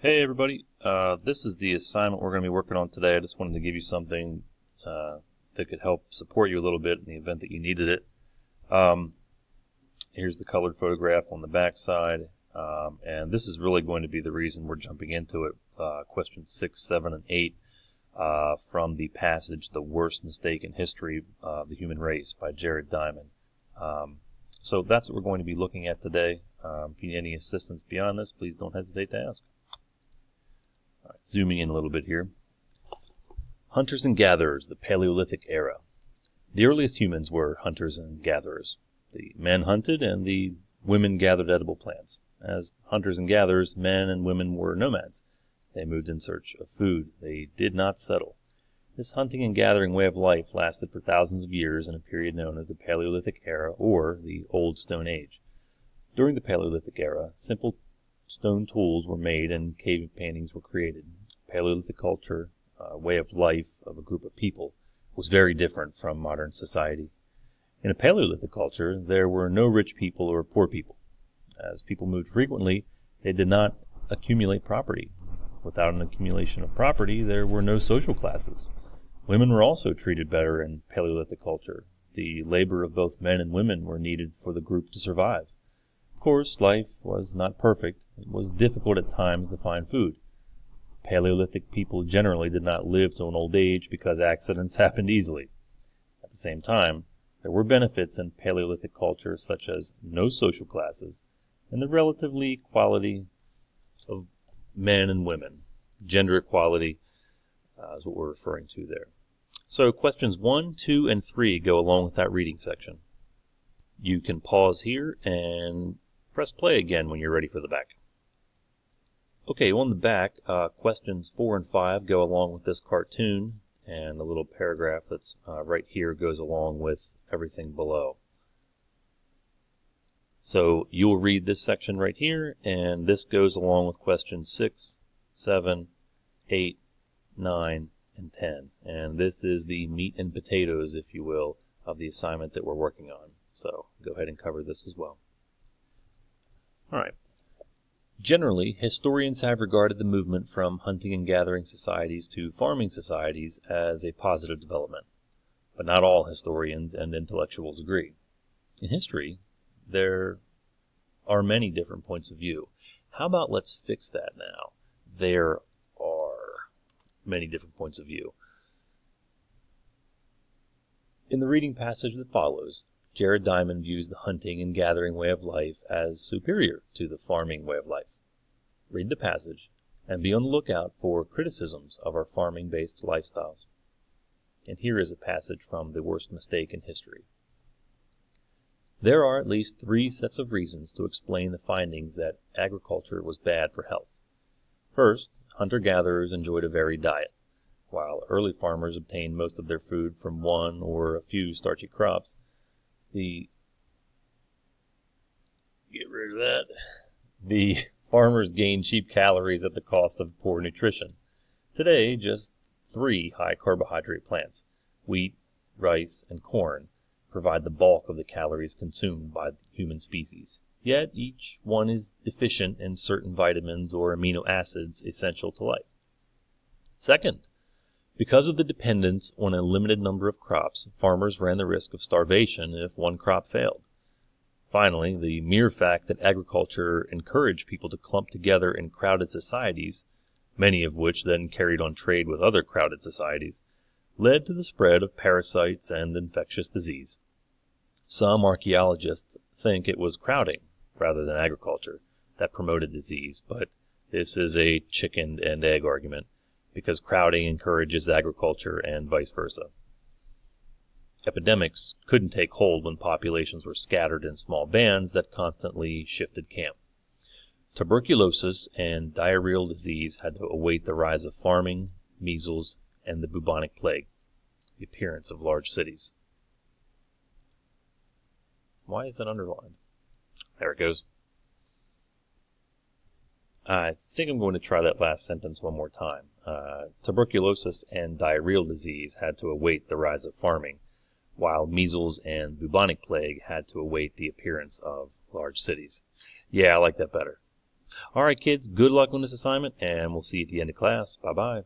Hey everybody, this is the assignment we're going to be working on today. I just wanted to give you something that could help support you a little bit in the event that you needed it. Here's the colored photograph on the back side, and this is really going to be the reason we're jumping into it. Questions 6, 7, and 8 from the passage "The Worst Mistake in History of the Human Race" by Jared Diamond. So that's what we're going to be looking at today. If you need any assistance beyond this, please don't hesitate to ask. Zooming in a little bit here. Hunters and gatherers, the Paleolithic era. The earliest humans were hunters and gatherers. The men hunted and the women gathered edible plants. As hunters and gatherers, men and women were nomads. They moved in search of food. They did not settle. This hunting and gathering way of life lasted for thousands of years in a period known as the Paleolithic era or the Old Stone Age. During the Paleolithic era, simple stone tools were made and cave paintings were created. Paleolithic culture, way of life of a group of people, was very different from modern society. In a Paleolithic culture, there were no rich people or poor people. As people moved frequently, they did not accumulate property. Without an accumulation of property, there were no social classes. Women were also treated better in Paleolithic culture. The labor of both men and women were needed for the group to survive. Of course, life was not perfect. It was difficult at times to find food. Paleolithic people generally did not live to an old age because accidents happened easily. At the same time, there were benefits in Paleolithic culture such as no social classes and the relatively equality of men and women. Gender equality is what we're referring to there. So questions 1, 2, and 3 go along with that reading section. You can pause here and press play again when you're ready for the back. Okay, on the back, questions 4 and 5 go along with this cartoon, and the little paragraph that's right here goes along with everything below. So you'll read this section right here, and this goes along with questions 6, 7, 8, 9, and 10. And this is the meat and potatoes, if you will, of the assignment that we're working on. So go ahead and cover this as well. All right. Generally, historians have regarded the movement from hunting and gathering societies to farming societies as a positive development. But not all historians and intellectuals agree. In history, there are many different points of view. How about let's fix that now? There are many different points of view. In the reading passage that follows, Jared Diamond views the hunting and gathering way of life as superior to the farming way of life. Read the passage and be on the lookout for criticisms of our farming-based lifestyles. And here is a passage from The Worst Mistake in History. There are at least 3 sets of reasons to explain the findings that agriculture was bad for health. First, hunter-gatherers enjoyed a varied diet. While early farmers obtained most of their food from one or a few starchy crops, the farmers gained cheap calories at the cost of poor nutrition. Today, just 3 high-carbohydrate plants, wheat, rice, and corn, provide the bulk of the calories consumed by the human species. Yet each one is deficient in certain vitamins or amino acids essential to life. Second, because of the dependence on a limited number of crops, farmers ran the risk of starvation if one crop failed. Finally, the mere fact that agriculture encouraged people to clump together in crowded societies, many of which then carried on trade with other crowded societies, led to the spread of parasites and infectious disease. Some archaeologists think it was crowding, rather than agriculture, that promoted disease, but this is a chicken and egg argument, because crowding encourages agriculture and vice versa. Epidemics couldn't take hold when populations were scattered in small bands that constantly shifted camp. Tuberculosis and diarrheal disease had to await the rise of farming, measles, and the bubonic plague, the appearance of large cities. Why is that underlined? There it goes. I think I'm going to try that last sentence one more time. Tuberculosis and diarrheal disease had to await the rise of farming, while measles and bubonic plague had to await the appearance of large cities. Yeah, I like that better. All right, kids, good luck on this assignment, and we'll see you at the end of class. Bye-bye.